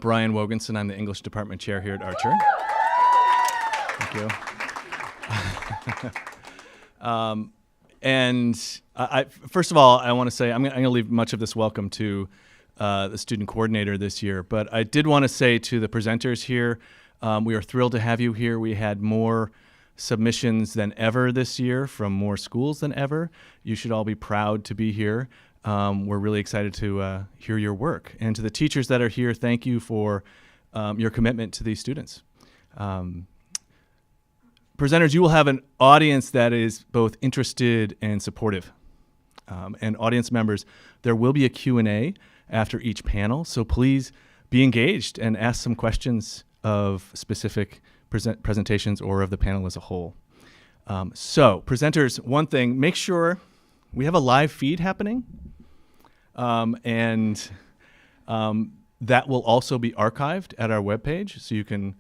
Brian Woganson. I'm the English Department Chair here at Archer. Thank you. First of all, I want to say I'm going to leave much of this welcome to the student coordinator this year, but I did want to say to the presenters here, we are thrilled to have you here. We had more submissions than ever this year from more schools than ever. You should all be proud to be here. We're really excited to hear your work. And to the teachers that are here, thank you for your commitment to these students. Presenters, you will have an audience that is both interested and supportive. And audience members, there will be a Q&A after each panel, so please be engaged and ask some questions of specific presentations or of the panel as a whole. So presenters, one thing, make sure we have a live feed happening, and that will also be archived at our webpage, so you can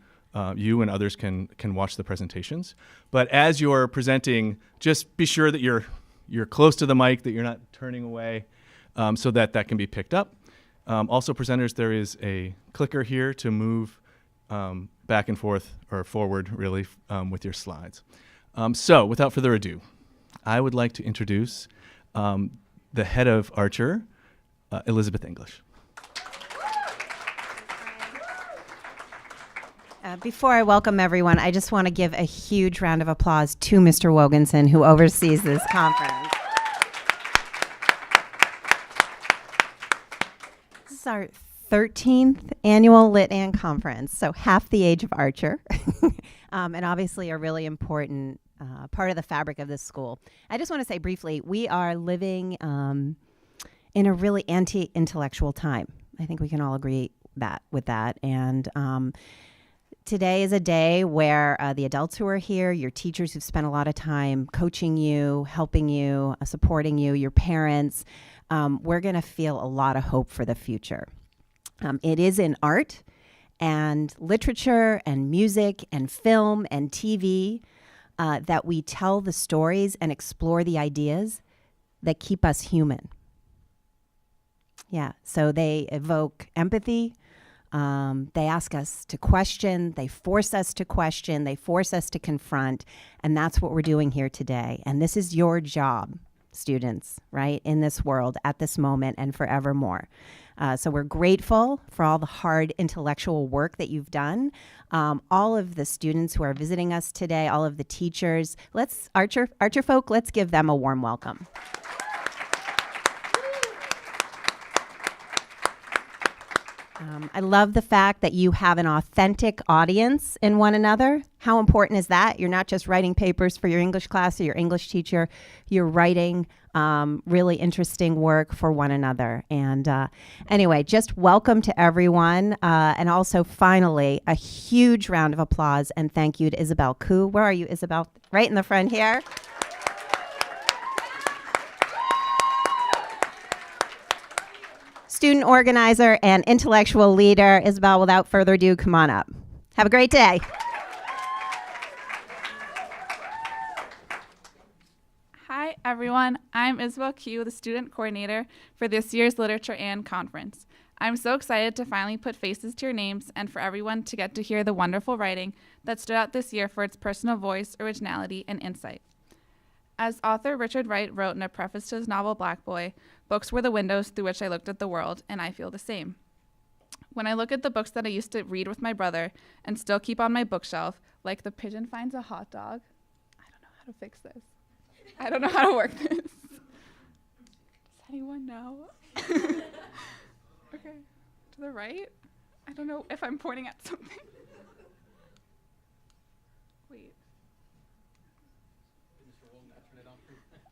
you and others can watch the presentations. But as you're presenting, just be sure that you're close to the mic, that you're not turning away, so that can be picked up. Also, presenters, there is a clicker here to move back and forth, or forward, really, with your slides. So, without further ado, I would like to introduce the head of Archer, Elizabeth English. Before I welcome everyone, I just want to give a huge round of applause to Mr. Woganson, who oversees this conference. This is our 13th annual Lit Ann Conference, so half the age of Archer, and obviously a really important part of the fabric of this school. I just want to say briefly, we are living in a really anti-intellectual time. I think we can all agree with that. And today is a day where the adults who are here, your teachers who've spent a lot of time coaching you, helping you, supporting you, your parents, we're going to feel a lot of hope for the future. It is in art and literature and music and film and TV that we tell the stories and explore the ideas that keep us human. Yeah, so they evoke empathy. They ask us to question, they force us to question, they force us to confront, and that's what we're doing here today. And this is your job, students, right, in this world, at this moment, and forevermore. So we're grateful for all the hard intellectual work that you've done. All of the students who are visiting us today, all of the teachers, Archer folk, let's give them a warm welcome. I love the fact that you have an authentic audience in one another. How important is that? You're not just writing papers for your English class or your English teacher. You're writing really interesting work for one another. And anyway, just welcome to everyone. And also, finally, a huge round of applause and thank you to Isabel Koo. Where are you, Isabel? Right in the front here. Student organizer and intellectual leader. Isabel, without further ado, come on up. Have a great day. Hi, everyone. I'm Isabel Q, the student coordinator for this year's Literature and Conference. I'm so excited to finally put faces to your names and for everyone to get to hear the wonderful writing that stood out this year for its personal voice, originality, and insight. As author Richard Wright wrote in a preface to his novel Black Boy, books were the windows through which I looked at the world, and I feel the same. When I look at the books that I used to read with my brother and still keep on my bookshelf, like The Pigeon Finds a Hot Dog, I don't know how to fix this. I don't know how to work this. Does anyone know? Okay, to the right? I don't know if I'm pointing at something. Wait.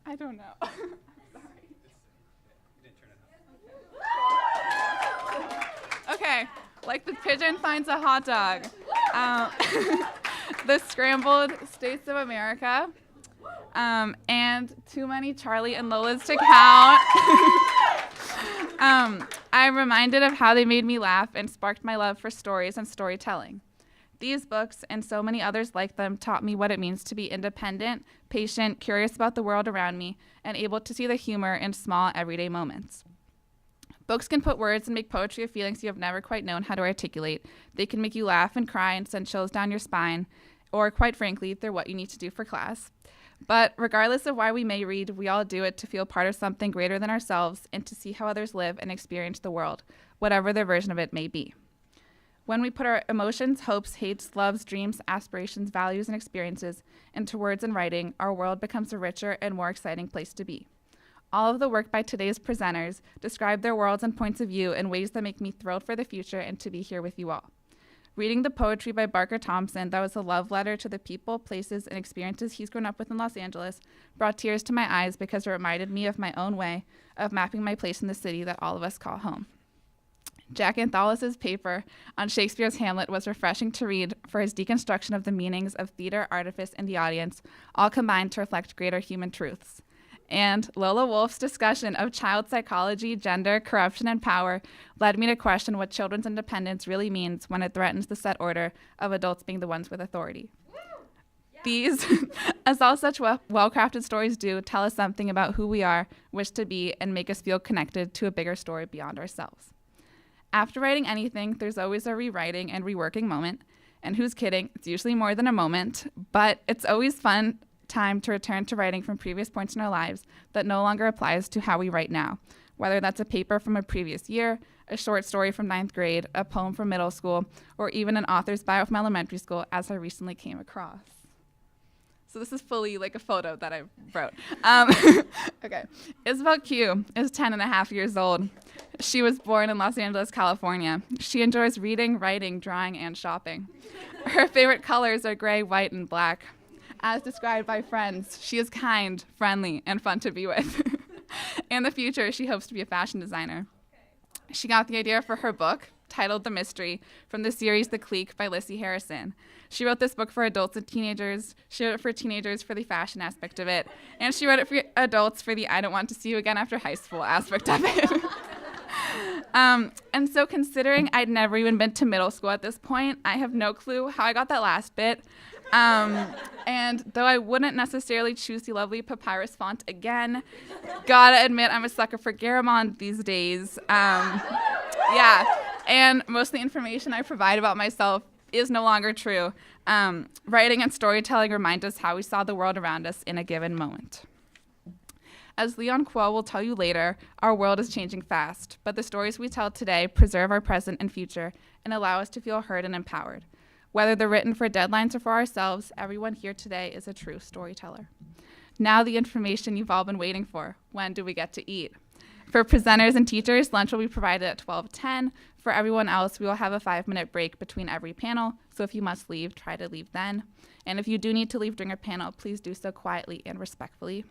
I don't know. Sorry. Okay, like The Pigeon Finds a Hot Dog. The Scrambled States of America. And Too Many Charlie and Lolas to Count. I'm reminded of how they made me laugh and sparked my love for stories and storytelling. These books, and so many others like them, taught me what it means to be independent, patient, curious about the world around me, and able to see the humor in small, everyday moments. Books can put words and make poetry of feelings you have never quite known how to articulate. They can make you laugh and cry and send chills down your spine, or quite frankly, they're what you need to do for class. But regardless of why we may read, we all do it to feel part of something greater than ourselves and to see how others live and experience the world, whatever their version of it may be. When we put our emotions, hopes, hates, loves, dreams, aspirations, values, and experiences into words and writing, our world becomes a richer and more exciting place to be. All of the work by today's presenters describe their worlds and points of view in ways that make me thrilled for the future and to be here with you all. Reading the poetry by Barker Thompson that was a love letter to the people, places, and experiences he's grown up with in Los Angeles brought tears to my eyes because it reminded me of my own way of mapping my place in the city that all of us call home. Jack Antholis' paper on Shakespeare's Hamlet was refreshing to read for his deconstruction of the meanings of theater, artifice, and the audience, all combined to reflect greater human truths. And Lola Wolf's discussion of child psychology, gender, corruption, and power led me to question what children's independence really means when it threatens the set order of adults being the ones with authority. These, as all such well-crafted stories do, tell us something about who we are, wish to be, and make us feel connected to a bigger story beyond ourselves. After writing anything, there's always a rewriting and reworking moment. And who's kidding? It's usually more than a moment, but it's always fun time to return to writing from previous points in our lives that no longer applies to how we write now, whether that's a paper from a previous year, a short story from 9th grade, a poem from middle school, or even an author's bio from elementary school, as I recently came across. So this is fully like a photo that I wrote. Okay. Isabel Q is 10 and a half years old. She was born in Los Angeles, California. She enjoys reading, writing, drawing, and shopping. Her favorite colors are gray, white, and black. As described by friends, she is kind, friendly, and fun to be with. In the future, she hopes to be a fashion designer. She got the idea for her book, titled The Mystery, from the series The Clique by Lissy Harrison. She wrote this book for adults and teenagers. She wrote it for teenagers for the fashion aspect of it. And she wrote it for adults for the I don't want to see you again after high school aspect of it. And so considering I'd never even been to middle school at this point, I have no clue how I got that last bit. And though I wouldn't necessarily choose the lovely papyrus font again, gotta admit I'm a sucker for Garamond these days. Yeah, and most of the information I provide about myself is no longer true. Writing and storytelling remind us how we saw the world around us in a given moment. As Leon Kuo will tell you later, our world is changing fast, but the stories we tell today preserve our present and future and allow us to feel heard and empowered. Whether they're written for deadlines or for ourselves, everyone here today is a true storyteller. Now the information you've all been waiting for. When do we get to eat? For presenters and teachers, lunch will be provided at 12:10. For everyone else, we will have a 5-minute break between every panel, so if you must leave, try to leave then. And if you do need to leave during a panel, please do so quietly and respectfully.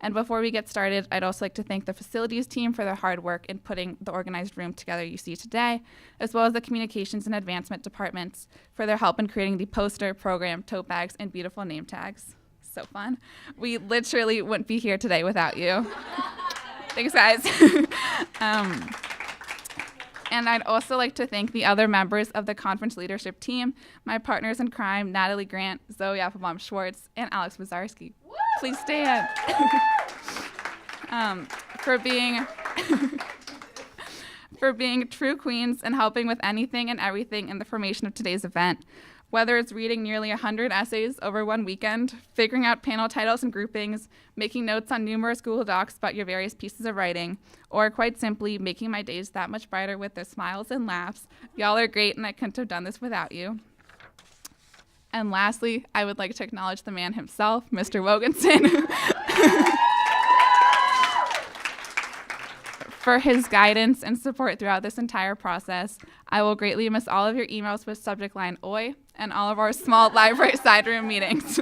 And before we get started, I'd also like to thank the facilities team for their hard work in putting the organized room together you see today, as well as the communications and advancement departments for their help in creating the poster, program, tote bags, and beautiful name tags. So fun. We literally wouldn't be here today without you. Thanks, guys. And I'd also like to thank the other members of the conference leadership team, my partners in crime, Natalie Grant, Zoe Applebaum-Schwartz, and Alex Wazarski. Please stand. For being true queens and helping with anything and everything in the formation of today's event. Whether it's reading nearly 100 essays over one weekend, figuring out panel titles and groupings, making notes on numerous Google Docs about your various pieces of writing, or quite simply making my days that much brighter with their smiles and laughs, y'all are great and I couldn't have done this without you. And lastly, I would like to acknowledge the man himself, Mr. Woganson, for his guidance and support throughout this entire process. I will greatly miss all of your emails with subject line "Oi" and all of our small library side room meetings.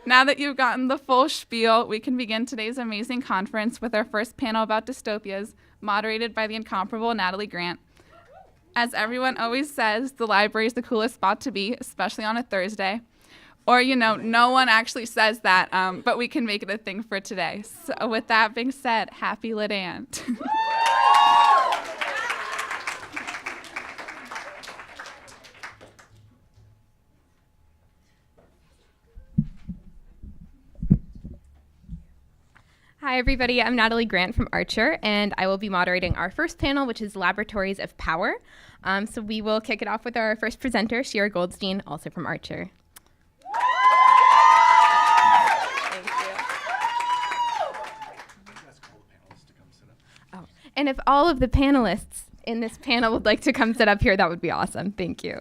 Now that you've gotten the full spiel, we can begin today's amazing conference with our first panel about dystopias, moderated by the incomparable Natalie Grant. As everyone always says, the library is the coolest spot to be, especially on a Thursday. Or, no one actually says that, but we can make it a thing for today. So with that being said, happy Lit Ant. Hi, everybody. I'm Natalie Grant from Archer, and I will be moderating our first panel, which is Laboratories of Power. So we will kick it off with our first presenter, Shira Goldstein, also from Archer. Thank you. Oh, and if all of the panelists in this panel would like to come sit up here, that would be awesome. Thank you.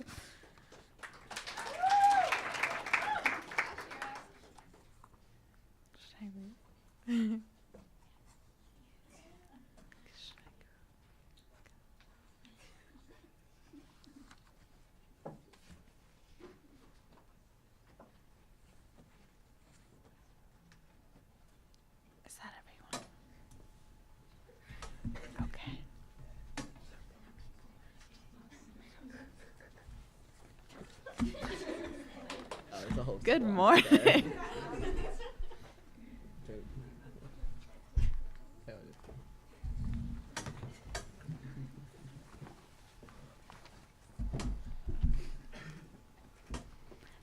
Is that everyone? Okay. Good morning.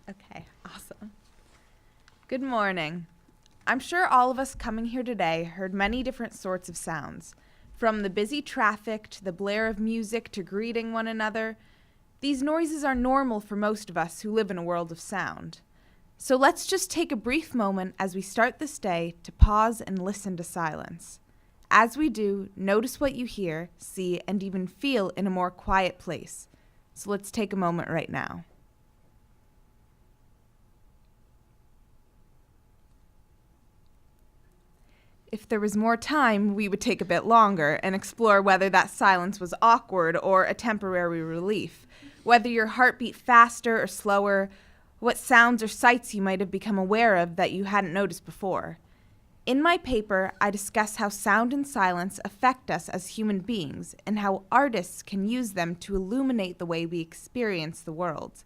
Okay, awesome. Good morning. I'm sure all of us coming here today heard many different sorts of sounds, from the busy traffic to the blare of music to greeting one another. These noises are normal for most of us who live in a world of sound. So let's just take a brief moment as we start this day to pause and listen to silence. As we do, notice what you hear, see, and even feel in a more quiet place. So let's take a moment right now. If there was more time, we would take a bit longer and explore whether that silence was awkward or a temporary relief, whether your heart beat faster or slower, what sounds or sights you might have become aware of that you hadn't noticed before. In my paper, I discuss how sound and silence affect us as human beings and how artists can use them to illuminate the way we experience the world.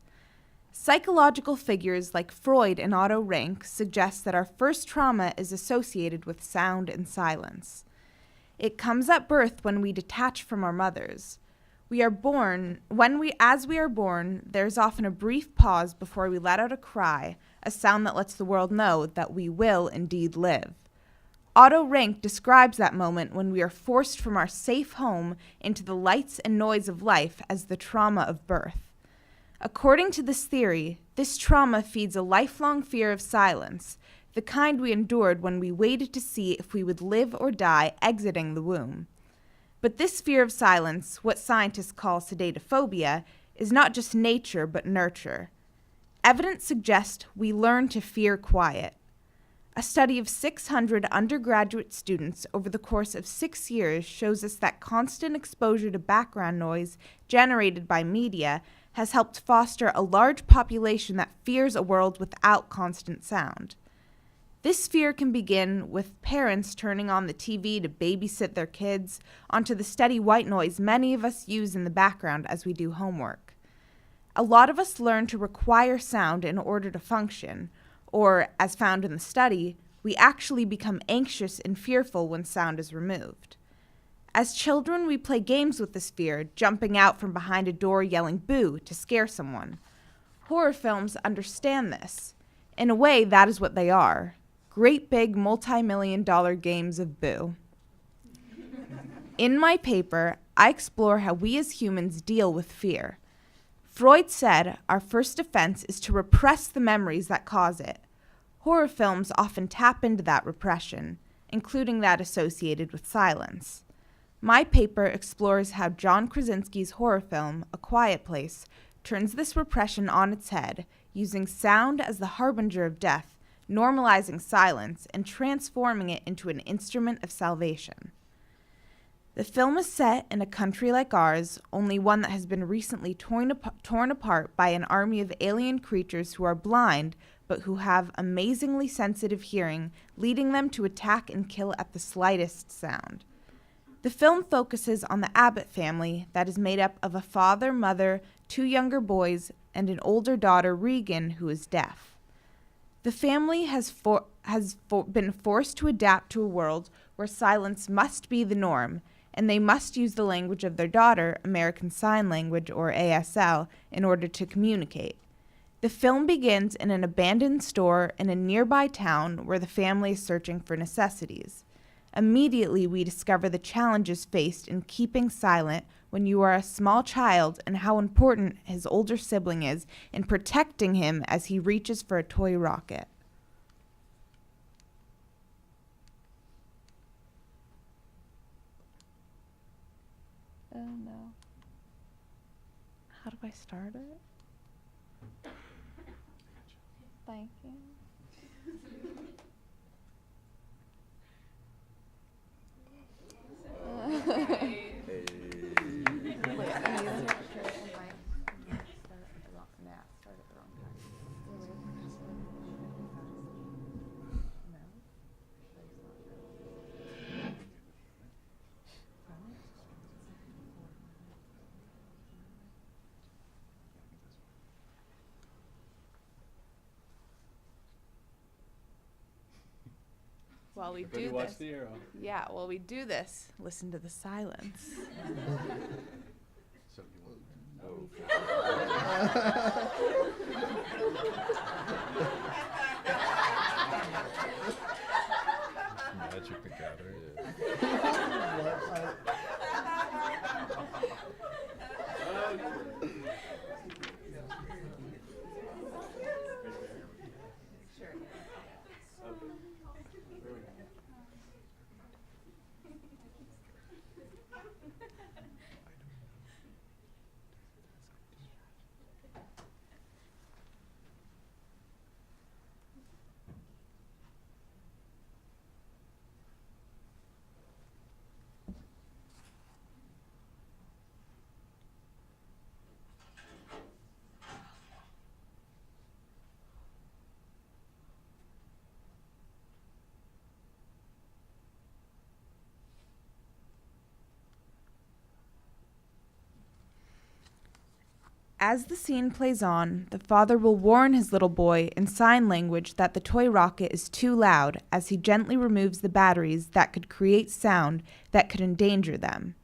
Psychological figures like Freud and Otto Rank suggest that our first trauma is associated with sound and silence. It comes at birth when we detach from our mothers. As we are born, there's often a brief pause before we let out a cry, a sound that lets the world know that we will indeed live. Otto Rank describes that moment when we are forced from our safe home into the lights and noise of life as the trauma of birth. According to this theory, this trauma feeds a lifelong fear of silence, the kind we endured when we waited to see if we would live or die exiting the womb. But this fear of silence, what scientists call sedatophobia, is not just nature but nurture. Evidence suggests we learn to fear quiet. A study of 600 undergraduate students over the course of 6 years shows us that constant exposure to background noise generated by media has helped foster a large population that fears a world without constant sound. This fear can begin with parents turning on the TV to babysit their kids, onto the steady white noise many of us use in the background as we do homework. A lot of us learn to require sound in order to function, or, as found in the study, we actually become anxious and fearful when sound is removed. As children, we play games with this fear, jumping out from behind a door yelling boo to scare someone. Horror films understand this. In a way, that is what they are. Great big multi-million-dollar games of boo. In my paper, I explore how we as humans deal with fear. Freud said our first defense is to repress the memories that cause it. Horror films often tap into that repression, including that associated with silence. My paper explores how John Krasinski's horror film, A Quiet Place, turns this repression on its head, using sound as the harbinger of death, normalizing silence, and transforming it into an instrument of salvation. The film is set in a country like ours, only one that has been recently torn apart by an army of alien creatures who are blind, but who have amazingly sensitive hearing, leading them to attack and kill at the slightest sound. The film focuses on the Abbott family that is made up of a father, mother, 2 younger boys, and an older daughter, Regan, who is deaf. The family has been forced to adapt to a world where silence must be the norm, and they must use the language of their daughter, American Sign Language, or ASL, in order to communicate. The film begins in an abandoned store in a nearby town where the family is searching for necessities. Immediately, we discover the challenges faced in keeping silent when you are a small child and how important his older sibling is in protecting him as he reaches for a toy rocket. Oh no. How do I start it? Thank you. While we do this, yeah, while we do this, listen to the silence. So you Magic the Gathering. As the scene plays on, the father will warn his little boy in sign language that the toy rocket is too loud as he gently removes the batteries that could create sound that could endanger them.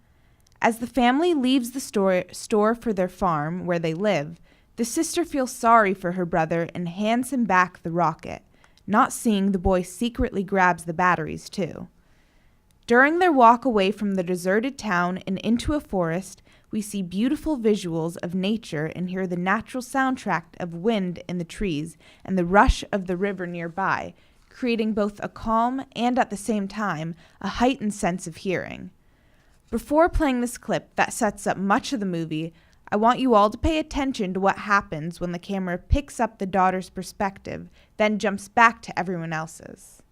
As the family leaves the store for their farm where they live, the sister feels sorry for her brother and hands him back the rocket, not seeing the boy secretly grabs the batteries too. During their walk away from the deserted town and into a forest, we see beautiful visuals of nature and hear the natural soundtrack of wind in the trees and the rush of the river nearby, creating both a calm and at the same time a heightened sense of hearing. Before playing this clip that sets up much of the movie, I want you all to pay attention to what happens when the camera picks up the daughter's perspective, then jumps back to everyone else's.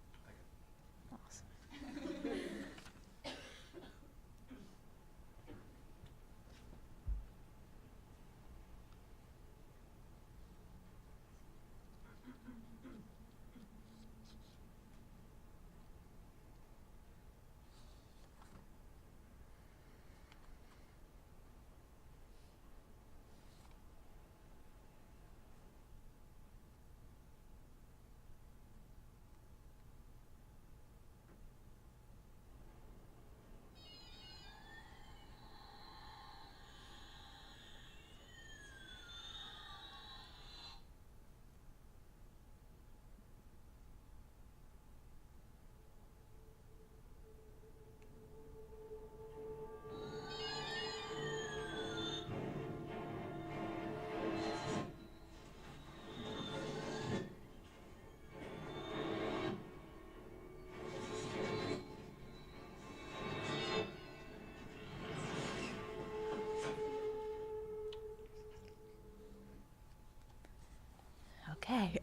Okay.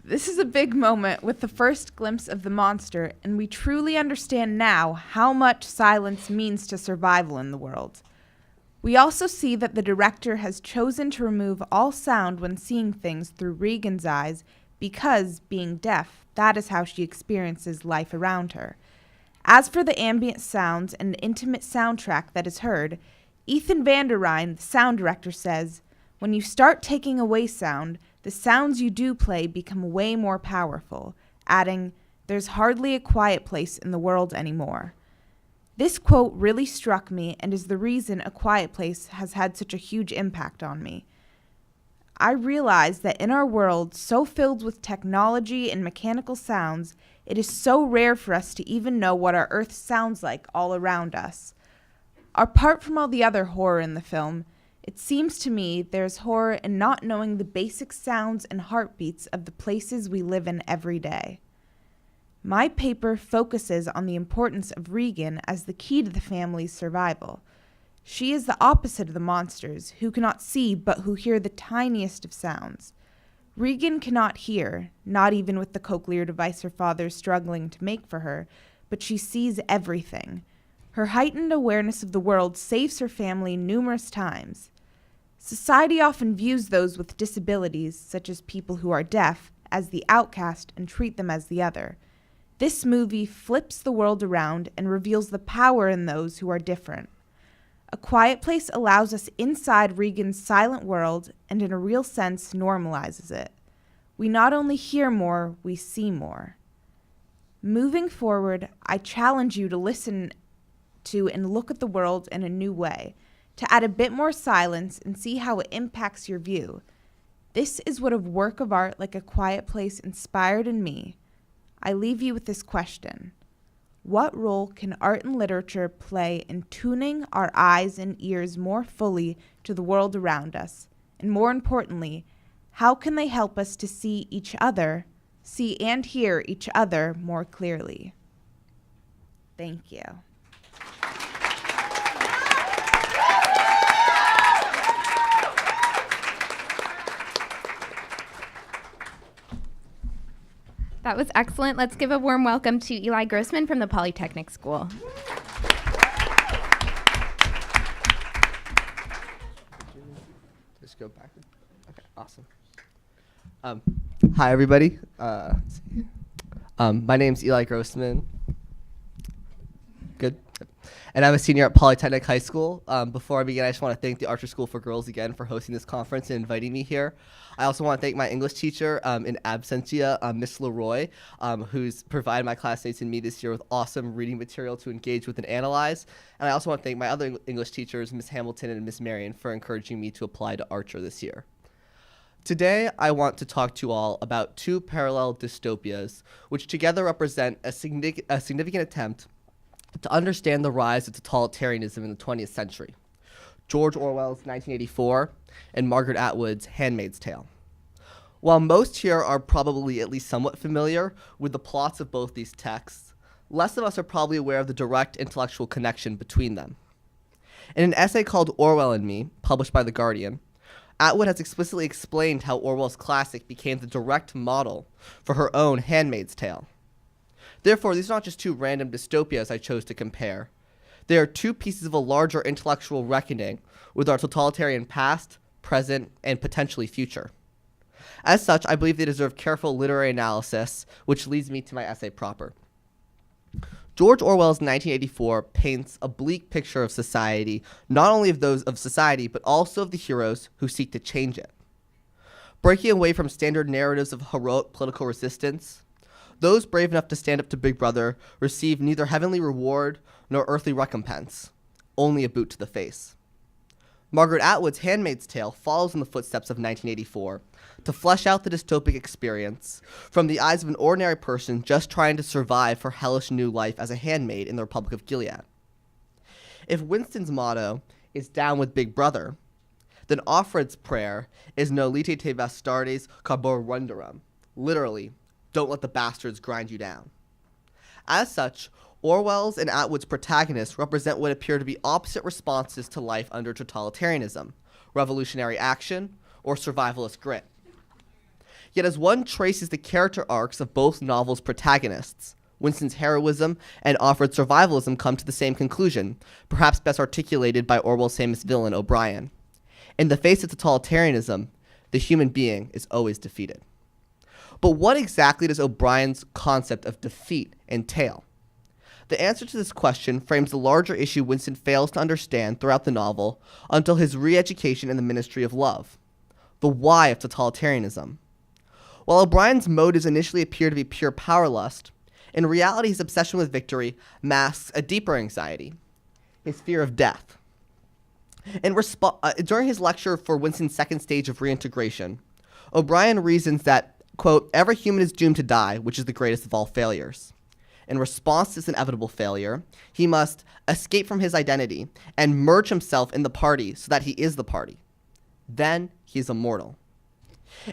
This is a big moment with the first glimpse of the monster, and we truly understand now how much silence means to survival in the world. We also see that the director has chosen to remove all sound when seeing things through Regan's eyes because, being deaf, that is how she experiences life around her. As for the ambient sounds and intimate soundtrack that is heard, Ethan Van der Rijn, the sound director, says, "When you start taking away sound, the sounds you do play become way more powerful," adding, "There's hardly a quiet place in the world anymore." This quote really struck me and is the reason A Quiet Place has had such a huge impact on me. I realize that in our world so filled with technology and mechanical sounds, it is so rare for us to even know what our Earth sounds like all around us. Apart from all the other horror in the film, it seems to me there's horror in not knowing the basic sounds and heartbeats of the places we live in every day. My paper focuses on the importance of Regan as the key to the family's survival. She is the opposite of the monsters, who cannot see but who hear the tiniest of sounds. Regan cannot hear, not even with the cochlear device her father is struggling to make for her, but she sees everything. Her heightened awareness of the world saves her family numerous times. Society often views those with disabilities, such as people who are deaf, as the outcast and treat them as the other. This movie flips the world around and reveals the power in those who are different. A Quiet Place allows us inside Regan's silent world and in a real sense normalizes it. We not only hear more, we see more. Moving forward, I challenge you to listen to and look at the world in a new way, to add a bit more silence and see how it impacts your view. This is what a work of art like A Quiet Place inspired in me. I leave you with this question. What role can art and literature play in tuning our eyes and ears more fully to the world around us? And more importantly, how can they help us to see and hear each other more clearly? Thank you. That was excellent. Let's give a warm welcome to Eli Grossman from the Polytechnic School. Just go back. Okay, awesome. Hi, everybody. My name's Eli Grossman. Good. And I'm a senior at Polytechnic High School. Before I begin, I just want to thank the Archer School for Girls again for hosting this conference and inviting me here. I also want to thank my English teacher in absentia, Miss Leroy, who's provided my classmates and me this year with awesome reading material to engage with and analyze. And I also want to thank my other English teachers, Miss Hamilton and Miss Marion, for encouraging me to apply to Archer this year. Today, I want to talk to you all about two parallel dystopias, which together represent a significant attempt to understand the rise of totalitarianism in the 20th century. George Orwell's 1984 and Margaret Atwood's Handmaid's Tale. While most here are probably at least somewhat familiar with the plots of both these texts, less of us are probably aware of the direct intellectual connection between them. In an essay called Orwell and Me, published by The Guardian, Atwood has explicitly explained how Orwell's classic became the direct model for her own Handmaid's Tale. Therefore, these are not just two random dystopias I chose to compare. They are two pieces of a larger intellectual reckoning with our totalitarian past, present, and potentially future. As such, I believe they deserve careful literary analysis, which leads me to my essay proper. George Orwell's 1984 paints a bleak picture of society, not only of those of society, but also of the heroes who seek to change it. Breaking away from standard narratives of heroic political resistance, those brave enough to stand up to Big Brother receive neither heavenly reward nor earthly recompense, only a boot to the face. Margaret Atwood's Handmaid's Tale follows in the footsteps of 1984 to flesh out the dystopic experience from the eyes of an ordinary person just trying to survive her hellish new life as a handmaid in the Republic of Gilead. If Winston's motto is down with Big Brother, then Offred's prayer is nolite te bastardes carborundarum, literally, don't let the bastards grind you down. As such, Orwell's and Atwood's protagonists represent what appear to be opposite responses to life under totalitarianism, revolutionary action, or survivalist grit. Yet as one traces the character arcs of both novels' protagonists, Winston's heroism and Offred's survivalism come to the same conclusion, perhaps best articulated by Orwell's famous villain, O'Brien. In the face of totalitarianism, the human being is always defeated. But what exactly does O'Brien's concept of defeat entail? The answer to this question frames the larger issue Winston fails to understand throughout the novel until his re-education in the Ministry of Love, the why of totalitarianism. While O'Brien's motives initially appear to be pure power lust, in reality his obsession with victory masks a deeper anxiety, his fear of death. During his lecture for Winston's second stage of reintegration, O'Brien reasons that, quote, every human is doomed to die, which is the greatest of all failures. In response to this inevitable failure, he must escape from his identity and merge himself in the party so that he is the party. Then he is immortal.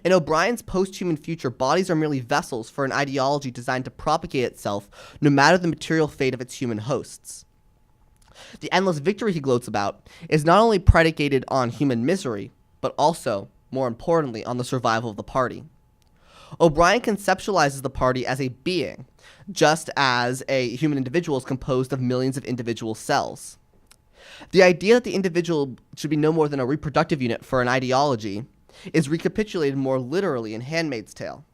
In O'Brien's post-human future, bodies are merely vessels for an ideology designed to propagate itself no matter the material fate of its human hosts. The endless victory he gloats about is not only predicated on human misery, but also, more importantly, on the survival of the party. O'Brien conceptualizes the party as a being, just as a human individual is composed of millions of individual cells. The idea that the individual should be no more than a reproductive unit for an ideology is recapitulated more literally in Handmaid's Tale.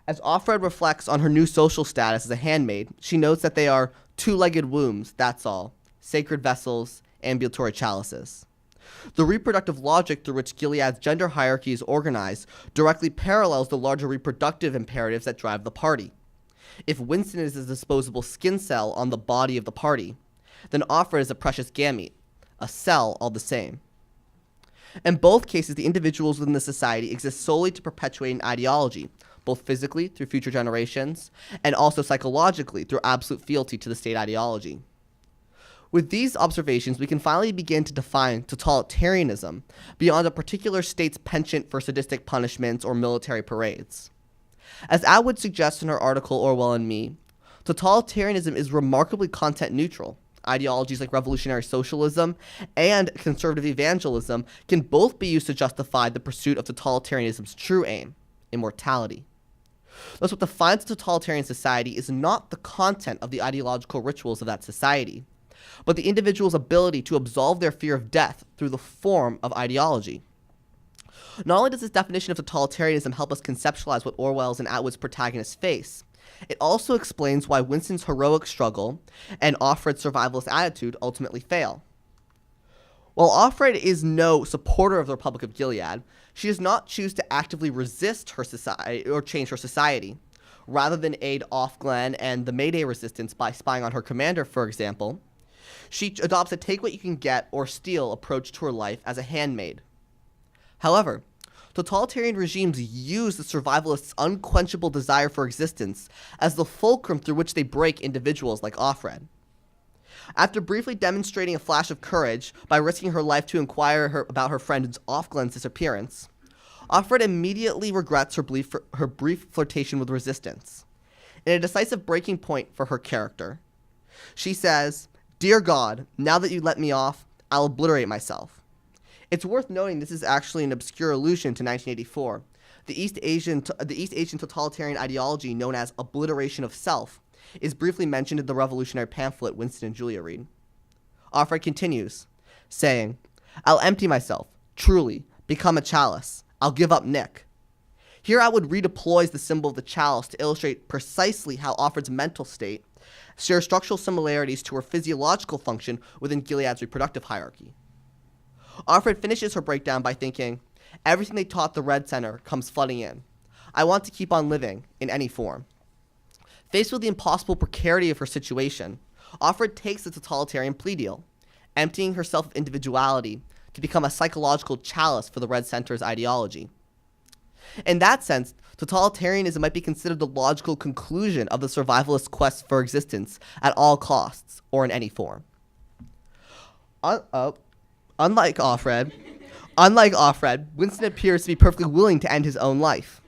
As Offred reflects on her new social status as a handmaid, she notes that they are two-legged wombs, that's all, sacred vessels, ambulatory chalices. The reproductive logic through which Gilead's gender hierarchy is organized directly parallels the larger reproductive imperatives that drive the party. If Winston is a disposable skin cell on the body of the party, then Offred is a precious gamete, a cell all the same. In both cases, the individuals within the society exist solely to perpetuate an ideology, both physically through future generations, and also psychologically through absolute fealty to the state ideology. With these observations, we can finally begin to define totalitarianism beyond a particular state's penchant for sadistic punishments or military parades. As Atwood suggests in her article Orwell and Me, totalitarianism is remarkably content neutral. Ideologies like revolutionary socialism and conservative evangelism can both be used to justify the pursuit of totalitarianism's true aim, immortality. Thus, what defines a totalitarian society is not the content of the ideological rituals of that society, but the individual's ability to absolve their fear of death through the form of ideology. Not only does this definition of totalitarianism help us conceptualize what Orwell's and Atwood's protagonists face, it also explains why Winston's heroic struggle and Offred's survivalist attitude ultimately fail. While Offred is no supporter of the Republic of Gilead, she does not choose to actively resist her society or change her society. Rather than aid Offglen and the Mayday resistance by spying on her commander, for example, she adopts a take-what-you-can-get or steal approach to her life as a handmaid. However, totalitarian regimes use the survivalists' unquenchable desire for existence as the fulcrum through which they break individuals like Offred. After briefly demonstrating a flash of courage by risking her life to inquire about her friend Offglen's disappearance, Offred immediately regrets her brief flirtation with resistance. In a decisive breaking point for her character, she says, "Dear God, now that you let me off, I'll obliterate myself." It's worth noting this is actually an obscure allusion to 1984. The East Asian totalitarian ideology known as obliteration of self is briefly mentioned in the revolutionary pamphlet Winston and Julia read. Offred continues, saying, "I'll empty myself, truly, become a chalice. I'll give up Nick." Here Atwood redeploys the symbol of the chalice to illustrate precisely how Offred's mental state shares structural similarities to her physiological function within Gilead's reproductive hierarchy. Offred finishes her breakdown by thinking, "Everything they taught the Red Center comes flooding in. I want to keep on living in any form." Faced with the impossible precarity of her situation, Offred takes the totalitarian plea deal, emptying herself of individuality to become a psychological chalice for the Red Center's ideology. In that sense, totalitarianism might be considered the logical conclusion of the survivalist quest for existence at all costs or in any form. Unlike Offred, Winston appears to be perfectly willing to end his own life.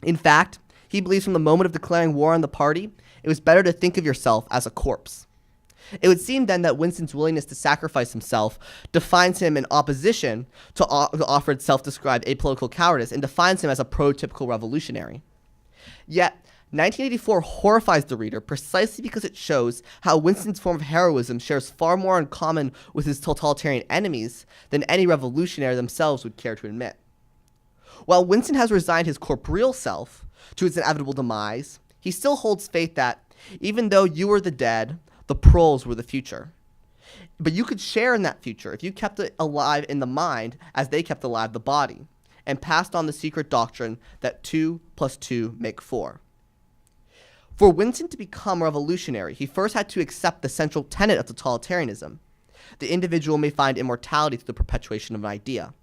In fact, he believes from the moment of declaring war on the party, it was better to think of yourself as a corpse. It would seem then that Winston's willingness to sacrifice himself defines him in opposition to Offred's self-described apolitical cowardice and defines him as a prototypical revolutionary. Yet, 1984 horrifies the reader precisely because it shows how Winston's form of heroism shares far more in common with his totalitarian enemies than any revolutionary themselves would care to admit. While Winston has resigned his corporeal self to its inevitable demise, he still holds faith that, even though you were the dead, the proles were the future. But you could share in that future if you kept it alive in the mind as they kept alive the body, and passed on the secret doctrine that 2 + 2 make 4. For Winston to become revolutionary, he first had to accept the central tenet of totalitarianism. The individual may find immortality through the perpetuation of an idea.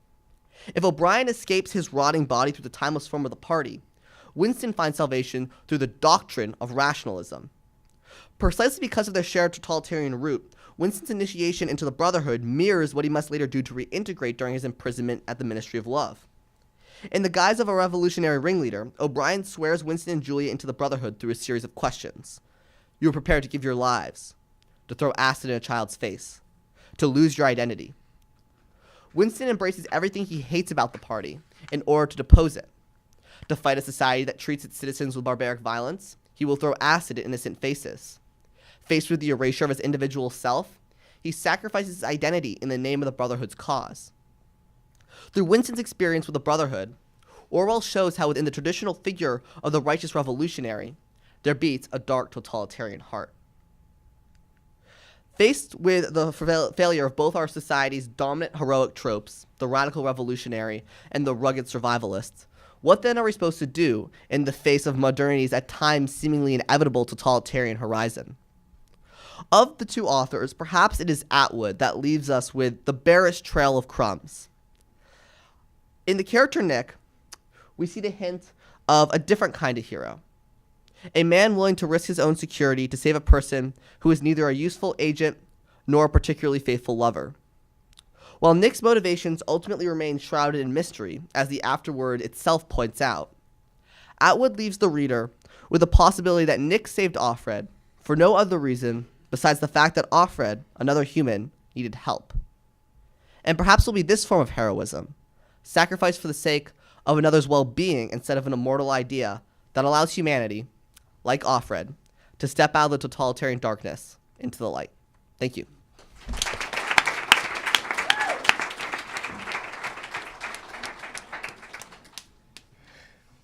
If O'Brien escapes his rotting body through the timeless form of the party, Winston finds salvation through the doctrine of rationalism. Precisely because of their shared totalitarian root, Winston's initiation into the Brotherhood mirrors what he must later do to reintegrate during his imprisonment at the Ministry of Love. In the guise of a revolutionary ringleader, O'Brien swears Winston and Julia into the Brotherhood through a series of questions. You are prepared to give your lives, to throw acid in a child's face, to lose your identity. Winston embraces everything he hates about the party in order to depose it. To fight a society that treats its citizens with barbaric violence, he will throw acid at innocent faces. Faced with the erasure of his individual self, he sacrifices his identity in the name of the Brotherhood's cause. Through Winston's experience with the Brotherhood, Orwell shows how within the traditional figure of the righteous revolutionary, there beats a dark totalitarian heart. Faced with the failure of both our society's dominant heroic tropes, the radical revolutionary and the rugged survivalist, what then are we supposed to do in the face of modernity's at times seemingly inevitable totalitarian horizon? Of the two authors, perhaps it is Atwood that leaves us with the barest trail of crumbs. In the character Nick, we see the hint of a different kind of hero. A man willing to risk his own security to save a person who is neither a useful agent nor a particularly faithful lover. While Nick's motivations ultimately remain shrouded in mystery, as the afterword itself points out, Atwood leaves the reader with the possibility that Nick saved Offred for no other reason besides the fact that Offred, another human, needed help. And perhaps it will be this form of heroism, sacrifice for the sake of another's well-being instead of an immortal idea, that allows humanity, like Offred, to step out of the totalitarian darkness into the light. Thank you.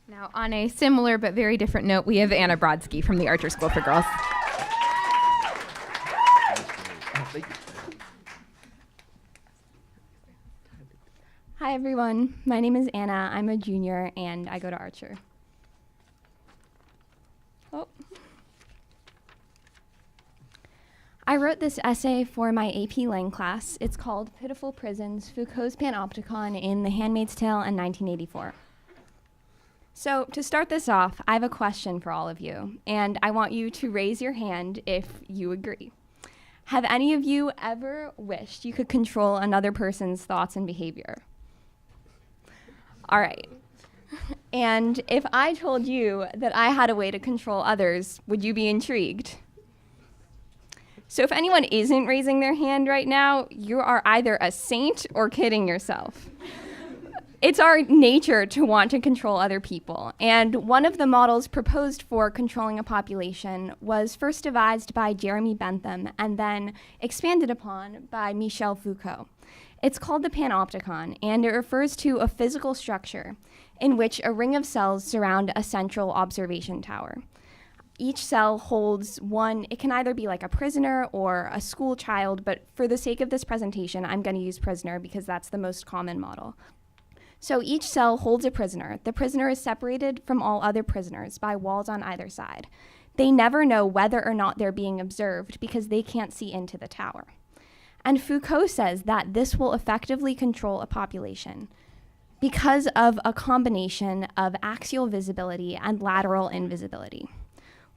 Now, on a similar but very different note, we have Anna Brodsky from the Archer School for Girls. Thank you. Hi everyone, my name is Anna. I'm a junior and I go to Archer. I wrote this essay for my AP Lang class. It's called Pitiful Prisons, Foucault's Panopticon in The Handmaid's Tale in 1984. So to start this off, I have a question for all of you, and I want you to raise your hand if you agree. Have any of you ever wished you could control another person's thoughts and behavior? All right. And if I told you that I had a way to control others, would you be intrigued? So if anyone isn't raising their hand right now, you are either a saint or kidding yourself. It's our nature to want to control other people. And one of the models proposed for controlling a population was first devised by Jeremy Bentham and then expanded upon by Michel Foucault. It's called the panopticon, and it refers to a physical structure in which a ring of cells surround a central observation tower. Each cell holds one, it can either be like a prisoner or a school child, but for the sake of this presentation, I'm going to use prisoner because that's the most common model. So each cell holds a prisoner. The prisoner is separated from all other prisoners by walls on either side. They never know whether or not they're being observed because they can't see into the tower. And Foucault says that this will effectively control a population because of a combination of axial visibility and lateral invisibility.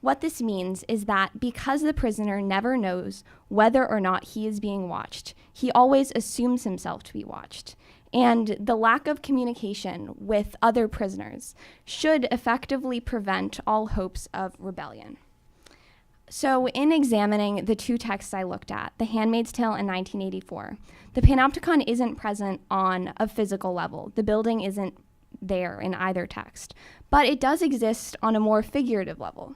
What this means is that because the prisoner never knows whether or not he is being watched, he always assumes himself to be watched. And the lack of communication with other prisoners should effectively prevent all hopes of rebellion. So in examining the two texts I looked at, The Handmaid's Tale in 1984, the panopticon isn't present on a physical level. The building isn't there in either text, but it does exist on a more figurative level.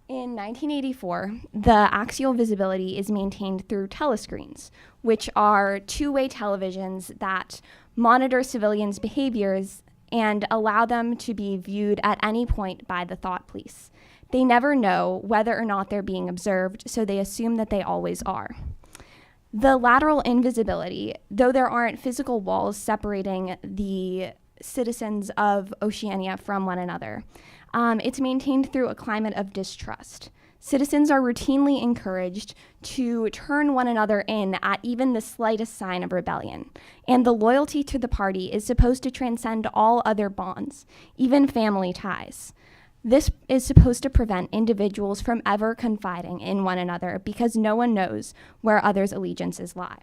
In 1984, the axial visibility is maintained through telescreens, which are two-way televisions that monitor civilians' behaviors and allow them to be viewed at any point by the thought police. They never know whether or not they're being observed, so they assume that they always are. The lateral invisibility, though there aren't physical walls separating the citizens of Oceania from one another, it's maintained through a climate of distrust. Citizens are routinely encouraged to turn one another in at even the slightest sign of rebellion, and the loyalty to the party is supposed to transcend all other bonds, even family ties. This is supposed to prevent individuals from ever confiding in one another because no one knows where others' allegiances lie.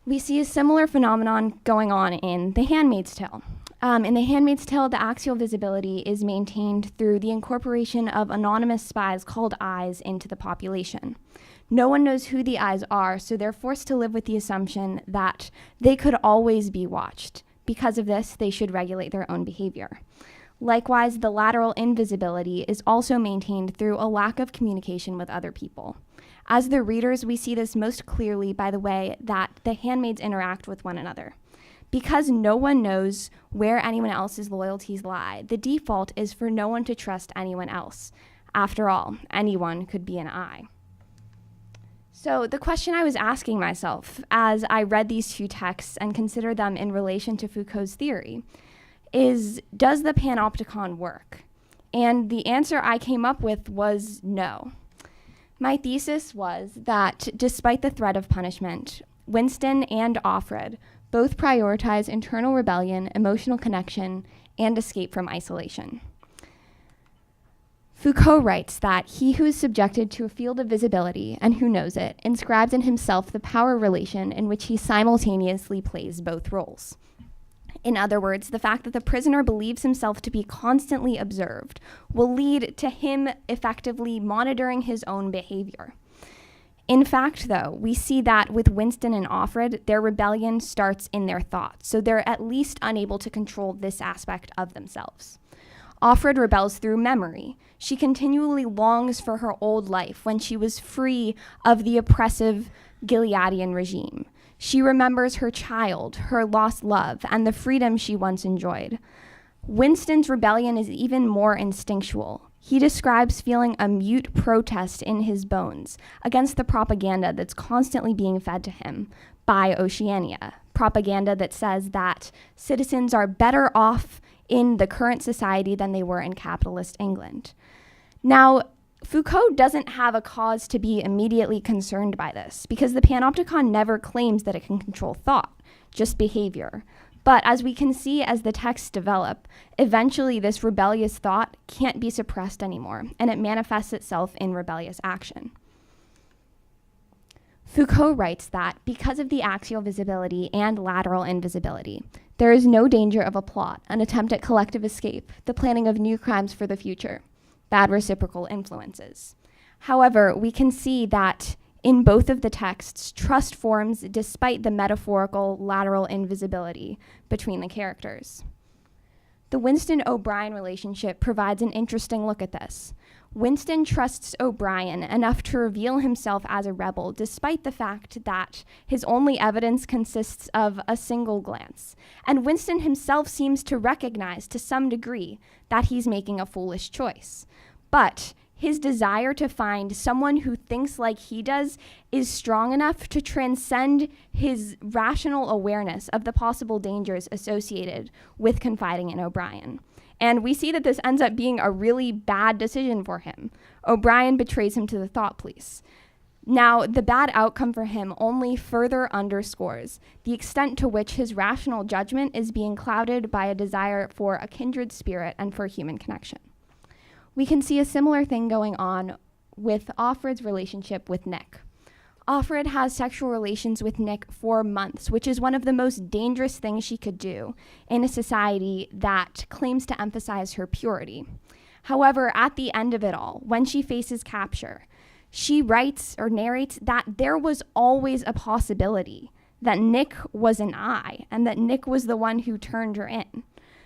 We see a similar phenomenon going on in The Handmaid's Tale. In The Handmaid's Tale, the axial visibility is maintained through the incorporation of anonymous spies called eyes into the population. No one knows who the eyes are, so they're forced to live with the assumption that they could always be watched. Because of this, they should regulate their own behavior. Likewise, the lateral invisibility is also maintained through a lack of communication with other people. As the readers, we see this most clearly by the way that the handmaids interact with one another. Because no one knows where anyone else's loyalties lie, the default is for no one to trust anyone else. After all, anyone could be an eye. So the question I was asking myself as I read these two texts and considered them in relation to Foucault's theory is, does the panopticon work? And the answer I came up with was no. My thesis was that despite the threat of punishment, Winston and Offred both prioritize internal rebellion, emotional connection, and escape from isolation. Foucault writes that he who is subjected to a field of visibility and who knows it inscribes in himself the power relation in which he simultaneously plays both roles. In other words, the fact that the prisoner believes himself to be constantly observed will lead to him effectively monitoring his own behavior. In fact, though, we see that with Winston and Offred, their rebellion starts in their thoughts, so they're at least unable to control this aspect of themselves. Offred rebels through memory. She continually longs for her old life when she was free of the oppressive Gileadian regime. She remembers her child, her lost love, and the freedom she once enjoyed. Winston's rebellion is even more instinctual. He describes feeling a mute protest in his bones against the propaganda that's constantly being fed to him by Oceania, propaganda that says that citizens are better off in the current society than they were in capitalist England. Now, Foucault doesn't have a cause to be immediately concerned by this because the panopticon never claims that it can control thought, just behavior. But as we can see as the texts develop, eventually this rebellious thought can't be suppressed anymore, and it manifests itself in rebellious action. Foucault writes that because of the axial visibility and lateral invisibility, there is no danger of a plot, an attempt at collective escape, the planning of new crimes for the future, bad reciprocal influences. However, we can see that in both of the texts, trust forms despite the metaphorical lateral invisibility between the characters. The Winston-O'Brien relationship provides an interesting look at this. Winston trusts O'Brien enough to reveal himself as a rebel, despite the fact that his only evidence consists of a single glance. And Winston himself seems to recognize to some degree that he's making a foolish choice. But his desire to find someone who thinks like he does is strong enough to transcend his rational awareness of the possible dangers associated with confiding in O'Brien. And we see that this ends up being a really bad decision for him. O'Brien betrays him to the thought police. Now, the bad outcome for him only further underscores the extent to which his rational judgment is being clouded by a desire for a kindred spirit and for human connection. We can see a similar thing going on with Offred's relationship with Nick. Offred has sexual relations with Nick for months, which is one of the most dangerous things she could do in a society that claims to emphasize her purity. However, at the end of it all, when she faces capture, she writes or narrates that there was always a possibility that Nick was an eye and that Nick was the one who turned her in.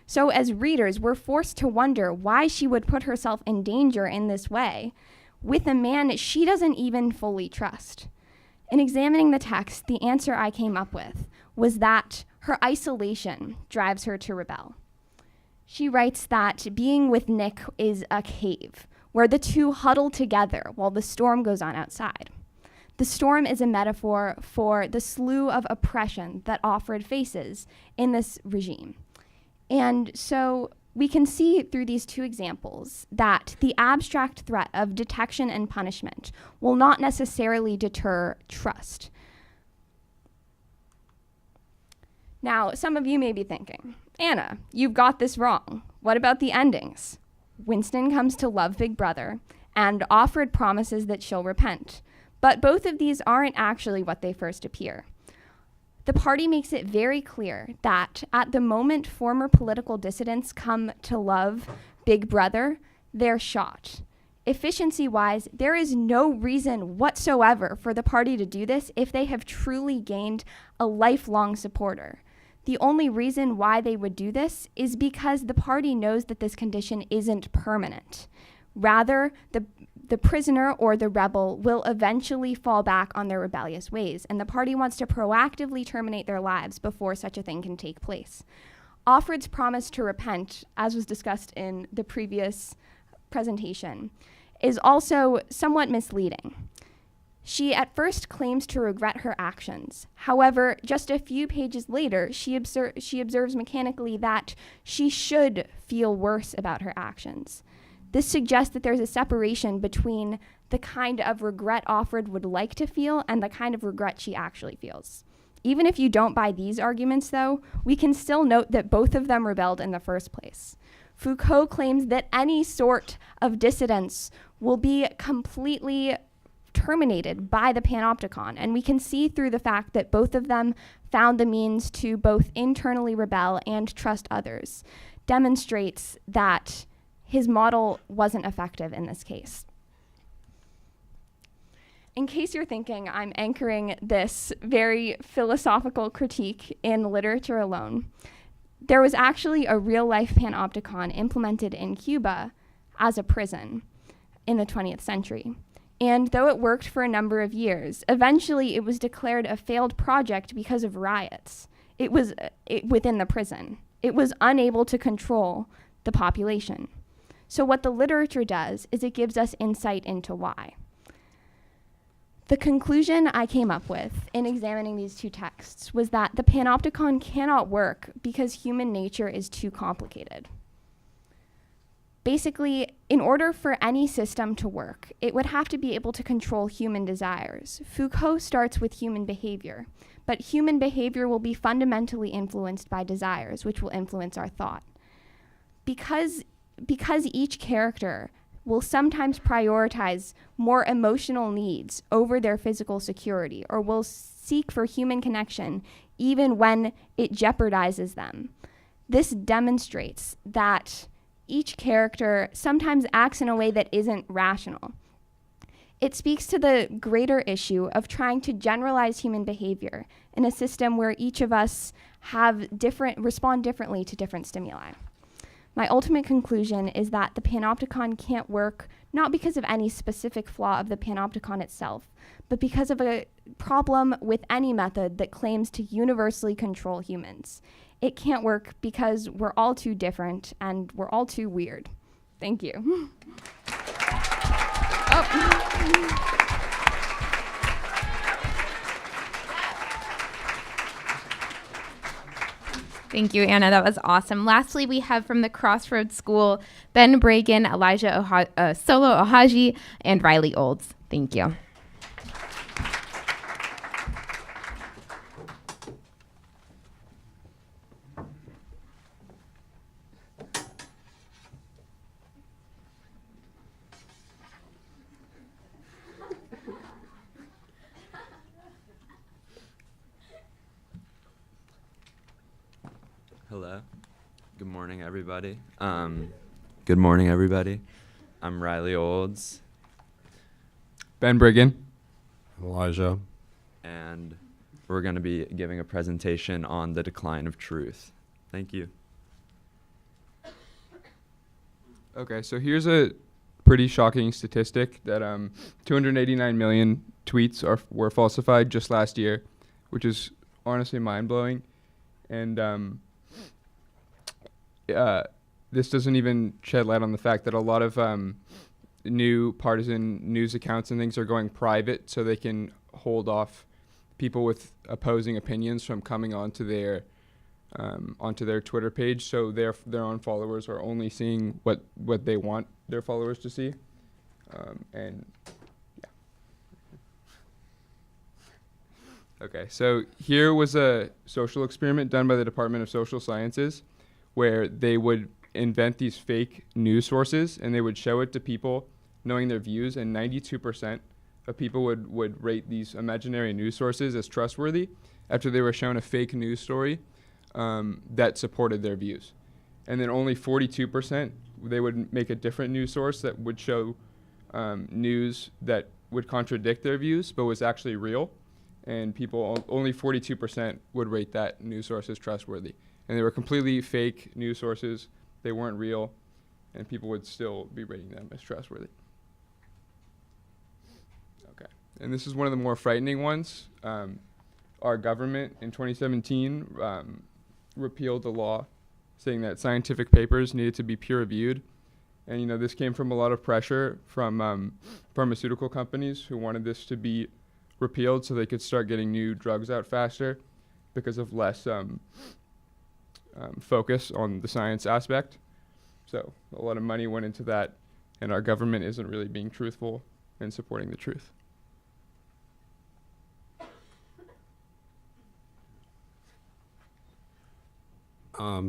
So as readers, we're forced to wonder why she would put herself in danger in this way with a man she doesn't even fully trust. In examining the text, the answer I came up with was that her isolation drives her to rebel. She writes that being with Nick is a cave where the two huddle together while the storm goes on outside. The storm is a metaphor for the slew of oppression that Offred faces in this regime. And so we can see through these two examples that the abstract threat of detection and punishment will not necessarily deter trust. Now, some of you may be thinking, Anna, you've got this wrong. What about the endings? Winston comes to love Big Brother, and Offred promises that she'll repent. But both of these aren't actually what they first appear. The party makes it very clear that at the moment former political dissidents come to love Big Brother, they're shot. Efficiency-wise, there is no reason whatsoever for the party to do this if they have truly gained a lifelong supporter. The only reason why they would do this is because the party knows that this condition isn't permanent. Rather, the prisoner or the rebel will eventually fall back on their rebellious ways, and the party wants to proactively terminate their lives before such a thing can take place. Offred's promise to repent, as was discussed in the previous presentation, is also somewhat misleading. She at first claims to regret her actions. However, just a few pages later, she observes mechanically that she should feel worse about her actions. This suggests that there's a separation between the kind of regret Offred would like to feel and the kind of regret she actually feels. Even if you don't buy these arguments, though, we can still note that both of them rebelled in the first place. Foucault claims that any sort of dissidence will be completely terminated by the panopticon, and we can see through the fact that both of them found the means to both internally rebel and trust others, demonstrates that his model wasn't effective in this case. In case you're thinking I'm anchoring this very philosophical critique in literature alone, there was actually a real-life panopticon implemented in Cuba as a prison in the 20th century. And though it worked for a number of years, eventually it was declared a failed project because of riots. It was within the prison. It was unable to control the population. So what the literature does is it gives us insight into why. The conclusion I came up with in examining these two texts was that the panopticon cannot work because human nature is too complicated. Basically, in order for any system to work, it would have to be able to control human desires. Foucault starts with human behavior, but human behavior will be fundamentally influenced by desires, which will influence our thought. Because each character will sometimes prioritize more emotional needs over their physical security, or will seek for human connection even when it jeopardizes them. This demonstrates that each character sometimes acts in a way that isn't rational. It speaks to the greater issue of trying to generalize human behavior in a system where each of us respond differently to different stimuli. My ultimate conclusion is that the panopticon can't work not because of any specific flaw of the panopticon itself, but because of a problem with any method that claims to universally control humans. It can't work because we're all too different and we're all too weird. Thank you. Thank you, Anna. That was awesome. Lastly, we have from the Crossroads School, Ben Bragan, Elijah Solo Ohaji, and Riley Olds. Thank you. Hello. Good morning, everybody. Good morning, everybody. I'm Riley Olds. Ben Brigham. Elijah. And we're going to be giving a presentation on the decline of truth. Thank you. Okay, so here's a pretty shocking statistic that 289 million tweets were falsified just last year, which is honestly mind-blowing. And this doesn't even shed light on the fact that a lot of new partisan news accounts and things are going private so they can hold off people with opposing opinions from coming onto their onto their Twitter page, so their own followers are only seeing what they want their followers to see. And yeah. Okay, so here was a social experiment done by the Department of Social Sciences, where they would invent these fake news sources and they would show it to people knowing their views, and 92% of people would rate these imaginary news sources as trustworthy after they were shown a fake news story that supported their views. And then only 42%, they would make a different news source that would show news that would contradict their views but was actually real. And only 42% would rate that news source as trustworthy. And they were completely fake news sources. They weren't real, and people would still be rating them as trustworthy. Okay, and this is one of the more frightening ones. Our government in 2017 repealed the law saying that scientific papers needed to be peer-reviewed. And this came from a lot of pressure from pharmaceutical companies who wanted this to be repealed so they could start getting new drugs out faster because of less focus on the science aspect. So a lot of money went into that, and our government isn't really being truthful and supporting the truth.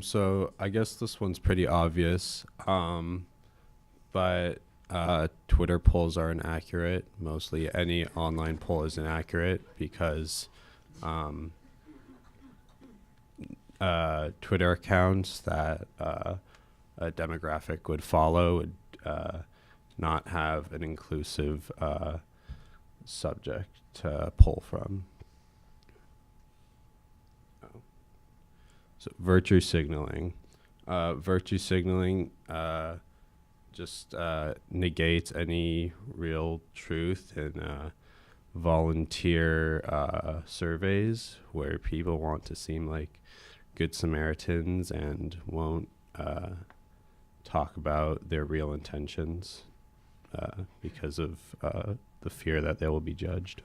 So I guess this one's pretty obvious, but Twitter polls are inaccurate. Mostly any online poll is inaccurate because Twitter accounts that a demographic would follow would not have an inclusive subject to pull from. So virtue signaling. Virtue signaling just negates any real truth in volunteer surveys where people want to seem like good Samaritans and won't talk about their real intentions because of the fear that they will be judged.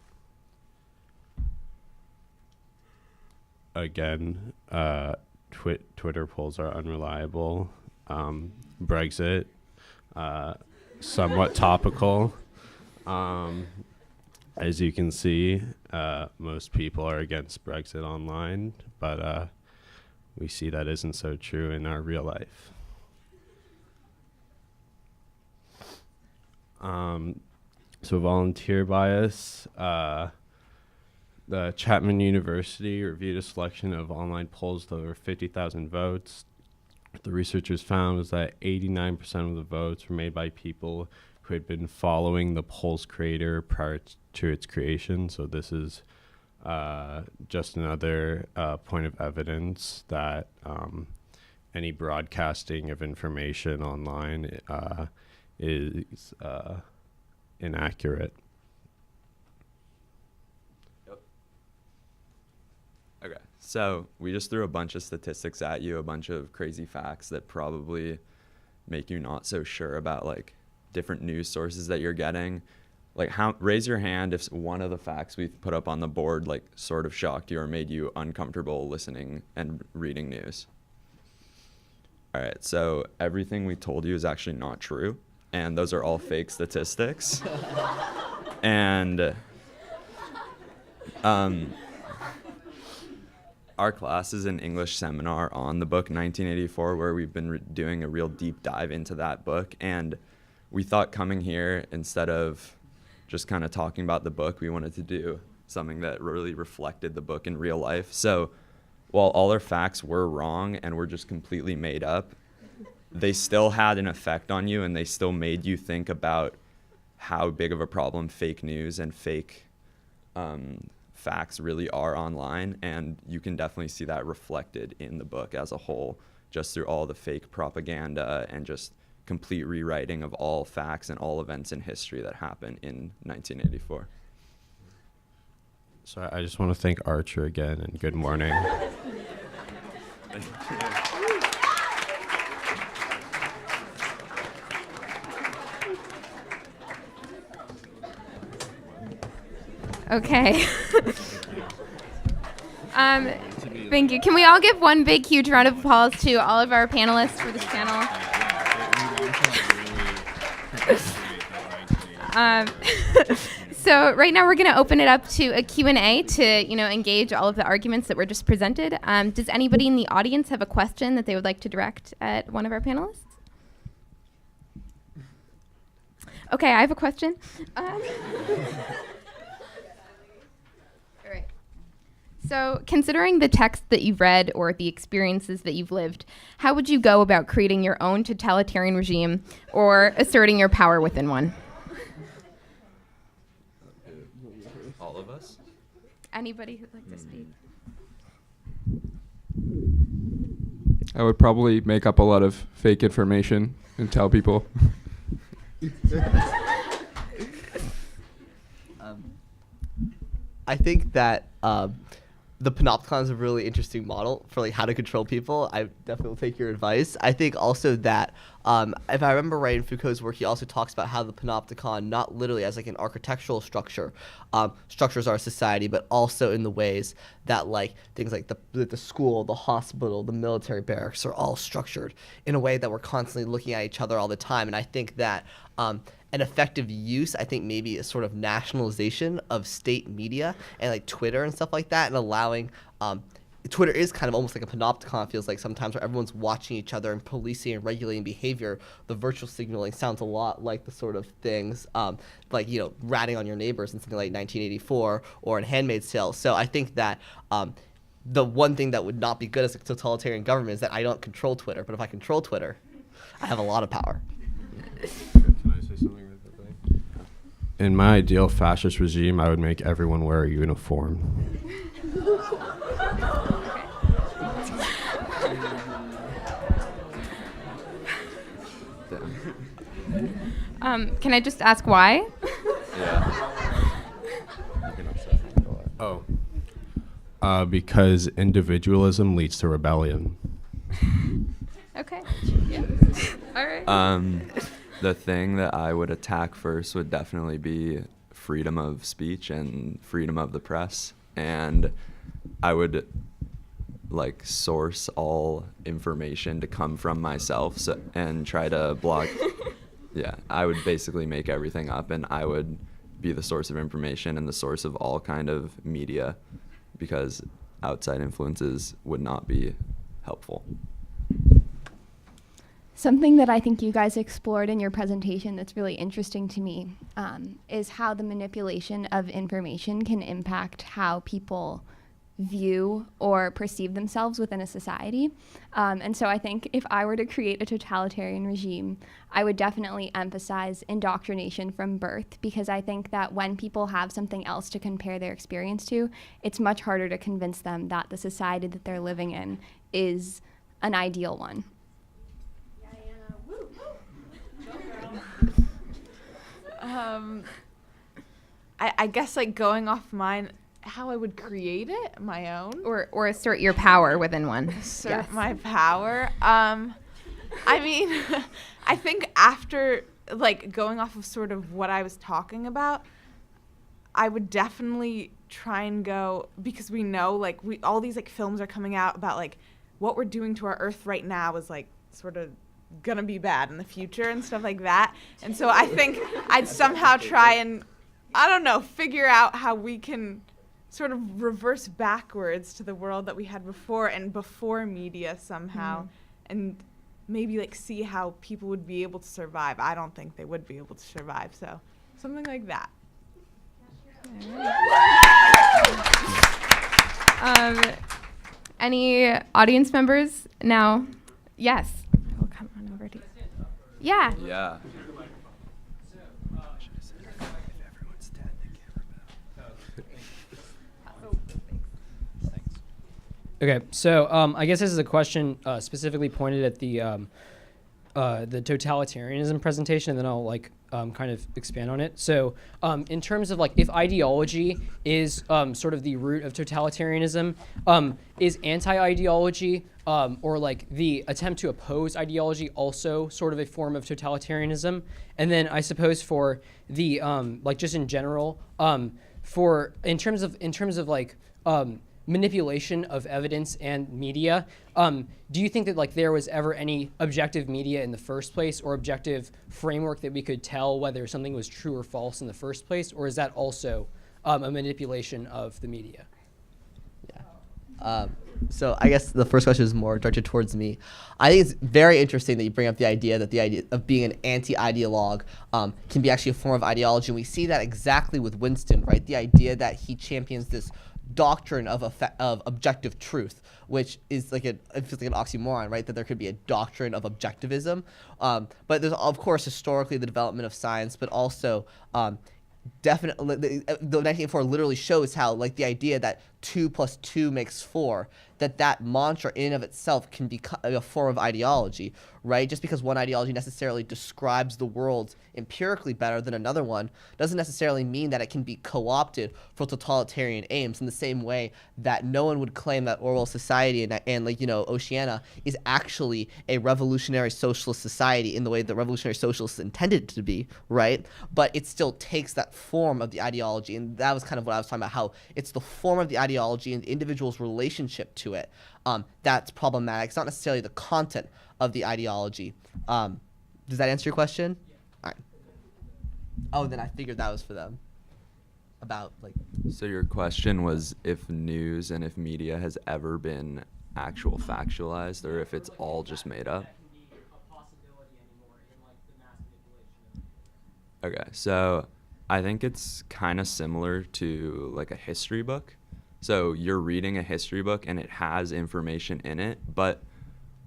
Again, Twitter polls are unreliable. Brexit, somewhat topical. As you can see, most people are against Brexit online, but we see that isn't so true in our real life. So volunteer bias. The Chapman University reviewed a selection of online polls with over 50,000 votes. What the researchers found was that 89% of the votes were made by people who had been following the poll's creator prior to its creation. So this is just another point of evidence that any broadcasting of information online is inaccurate. Okay, so we just threw a bunch of statistics at you, a bunch of crazy facts that probably make you not so sure about like different news sources that you're getting. Like, raise your hand if one of the facts we've put up on the board like sort of shocked you or made you uncomfortable listening and reading news. All right, so everything we told you is actually not true, and those are all fake statistics. And our class is an English seminar on the book 1984, where we've been doing a real deep dive into that book. And we thought coming here, instead of just kind of talking about the book, we wanted to do something that really reflected the book in real life. So while all our facts were wrong and were just completely made up, they still had an effect on you, and they still made you think about how big of a problem fake news and fake facts really are online. And you can definitely see that reflected in the book as a whole, just through all the fake propaganda and just complete rewriting of all facts and all events in history that happened in 1984. So I just want to thank Archer again, and good morning. Okay. Thank you. Can we all give one big, huge round of applause to all of our panelists for this panel? So right now we're going to open it up to a Q&A to, engage all of the arguments that were just presented. Does anybody in the audience have a question that they would like to direct at one of our panelists? Okay, I have a question. All right. So considering the text that you've read or the experiences that you've lived, how would you go about creating your own totalitarian regime or asserting your power within one? All of us? Anybody who'd like to speak? I would probably make up a lot of fake information and tell people. I think that the panopticon is a really interesting model for how to control people. I definitely will take your advice. I think also that if I remember right in Foucault's work, he also talks about how the panopticon, not literally as an architectural structure, structures our society, but also in the ways that things like the school, the hospital, the military barracks are all structured in a way that we're constantly looking at each other all the time. And I think that an effective use, I think maybe a sort of nationalization of state media and Twitter and stuff like that, and allowing Twitter is kind of almost like a panopticon, feels like sometimes, where everyone's watching each other and policing and regulating behavior. The virtual signaling sounds a lot like the sort of things ratting on your neighbors in something like 1984 or in Handmaid's Tale. So I think that the one thing that would not be good as a totalitarian government is that I don't control Twitter, but if I control Twitter, I have a lot of power. Can I say something really quickly? In my ideal fascist regime, I would make everyone wear a uniform. Can I just ask why? Because individualism leads to rebellion. Okay. Yeah. All right. The thing that I would attack first would definitely be freedom of speech and freedom of the press. And I would source all information to come from myself and try to block. Yeah, I would basically make everything up, and I would be the source of information and the source of all kind of media, because outside influences would not be helpful. Something that I think you guys explored in your presentation that's really interesting to me is how the manipulation of information can impact how people view or perceive themselves within a society. And so I think if I were to create a totalitarian regime, I would definitely emphasize indoctrination from birth, because I think that when people have something else to compare their experience to, it's much harder to convince them that the society that they're living in is an ideal one. I guess going off mine, how I would create it, my own. Or assert your power within one. Assert my power. I mean, I think after going off of sort of what I was talking about, I would definitely try and go, because we know all these films are coming out about what we're doing to our Earth right now is sort of gonna be bad in the future and stuff like that. And so I think I'd somehow try and, I don't know, figure out how we can sort of reverse backwards to the world that we had before and before media somehow, and maybe see how people would be able to survive. I don't think they would be able to survive, so something like that. Any audience members now? Yes. I will come on over to you. Yeah. Yeah. Okay, so I guess this is a question specifically pointed at the totalitarianism presentation, and then I'll kind of expand on it. So in terms of if ideology is sort of the root of totalitarianism, is anti-ideology or the attempt to oppose ideology also sort of a form of totalitarianism? And then I suppose for the just in general, in terms of manipulation of evidence and media, do you think that like there was ever any objective media in the first place, or objective framework that we could tell whether something was true or false in the first place, or is that also a manipulation of the media? Yeah. So I guess the first question is more directed towards me. I think it's very interesting that you bring up the idea that the idea of being an anti-ideologue can be actually a form of ideology. And we see that exactly with Winston, right? The idea that he champions this doctrine of objective truth, which is like it feels like an oxymoron, right? That there could be a doctrine of objectivism. But there's, of course, historically the development of science, but also definitely the 1984 literally shows how like the idea that 2 + 2 makes 4, that mantra in and of itself can be a form of ideology, right? Just because one ideology necessarily describes the world empirically better than another one doesn't necessarily mean that it can be co-opted for totalitarian aims, in the same way that no one would claim that Orwell's society and like, you know, Oceania is actually a revolutionary socialist society in the way that revolutionary socialists intended it to be, right? But it still takes that form of the ideology, and that was kind of what I was talking about, how it's the form of the ideology and the individual's relationship to it that's problematic. It's not necessarily the content of the ideology. Does that answer your question? Yeah. All right. Oh, then I figured that was for them. About like. So your question was if news and if media has ever been actual factualized, or if it's all just made up. Okay, so I think it's kind of similar to like a history book. So you're reading a history book and it has information in it, but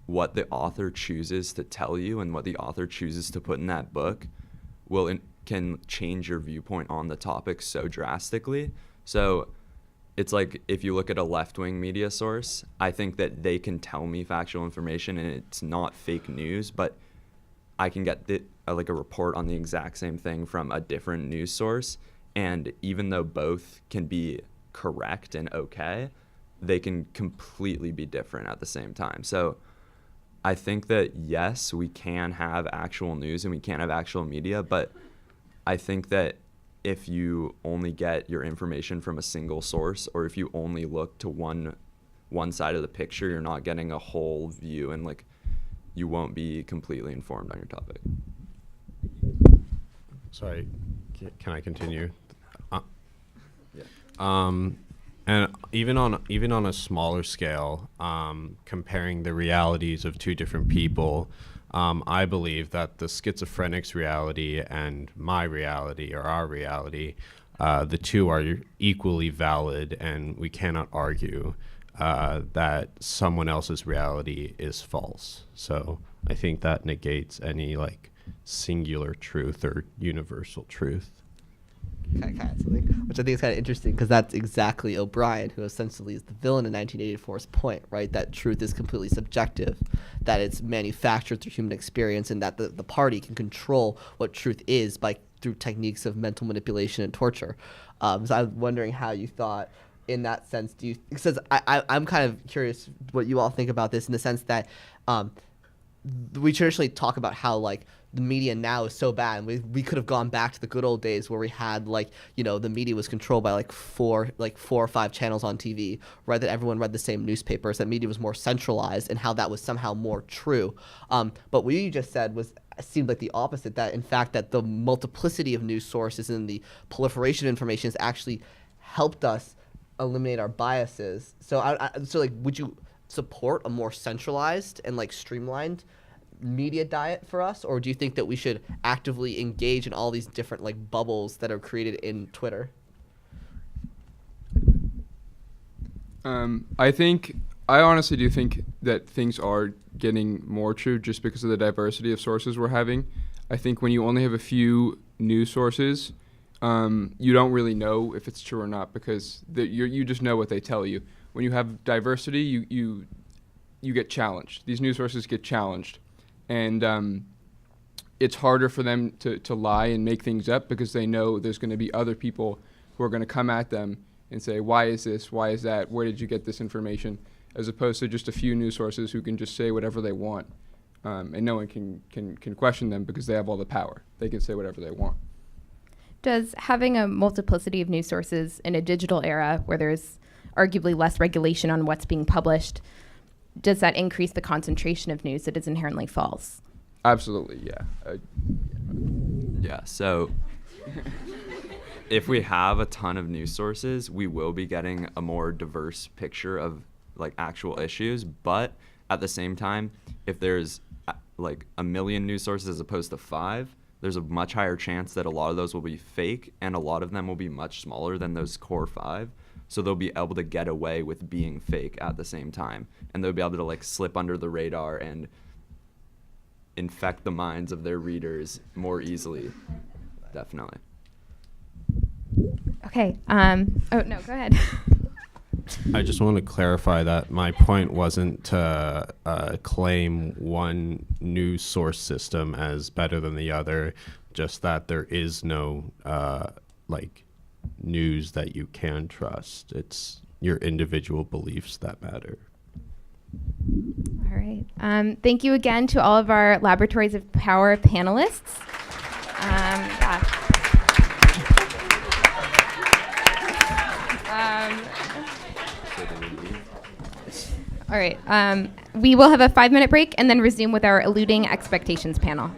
what the author chooses to tell you and what the author chooses to put in that book can change your viewpoint on the topic so drastically. So it's like if you look at a left-wing media source, I think that they can tell me factual information and it's not fake news, but I can get like a report on the exact same thing from a different news source, and even though both can be correct and okay, they can completely be different at the same time. So I think that yes, we can have actual news and we can have actual media, but I think that if you only get your information from a single source, or if you only look to one side of the picture, you're not getting a whole view, and like you won't be completely informed on your topic. Sorry, can I continue? Yeah. And even on a smaller scale, comparing the realities of two different people, I believe that the schizophrenic's reality and my reality, or our reality, the two are equally valid, and we cannot argue that someone else's reality is false. So I think that negates any like singular truth or universal truth. Kind of something, which I think is kind of interesting, because that's exactly O'Brien, who essentially is the villain in 1984's point, right? That truth is completely subjective, that it's manufactured through human experience, and that the party can control what truth is through techniques of mental manipulation and torture. So I'm wondering how you thought in that sense. Because I'm kind of curious what you all think about this, in the sense that we traditionally talk about how like the media now is so bad, and we could have gone back to the good old days where we had like, you know, the media was controlled by like four or five channels on TV, right? That everyone read the same newspapers, that media was more centralized, and how that was somehow more true. But what you just said seemed like the opposite, that in fact that the multiplicity of news sources and the proliferation of information has actually helped us eliminate our biases. So so like, would you support a more centralized and like streamlined media diet for us, or do you think that we should actively engage in all these different like bubbles that are created in Twitter? I honestly do think that things are getting more true just because of the diversity of sources we're having. I think when you only have a few news sources, you don't really know if it's true or not, because you just know what they tell you. When you have diversity, you get challenged. These news sources get challenged. And it's harder for them to lie and make things up, because they know there's going to be other people who are going to come at them and say, why is this? Why is that? Where did you get this information? As opposed to just a few news sources who can just say whatever they want. And no one can question them, because they have all the power. They can say whatever they want. Does having a multiplicity of news sources in a digital era where there's arguably less regulation on what's being published, does that increase the concentration of news that is inherently false? Absolutely, yeah. Yeah, so if we have a ton of news sources, we will be getting a more diverse picture of like actual issues. But at the same time, if there's like a million news sources as opposed to 5, there's a much higher chance that a lot of those will be fake, and a lot of them will be much smaller than those core 5. So they'll be able to get away with being fake at the same time, and they'll be able to like slip under the radar and infect the minds of their readers more easily. Definitely. Okay. Oh, no, go ahead. I just want to clarify that my point wasn't to claim one news source system as better than the other, just that there is no news that you can trust. It's your individual beliefs that matter. All right. Thank you again to all of our Laboratories of Power panelists. All right. We will have a 5-minute break and then resume with our eluding expectations panel.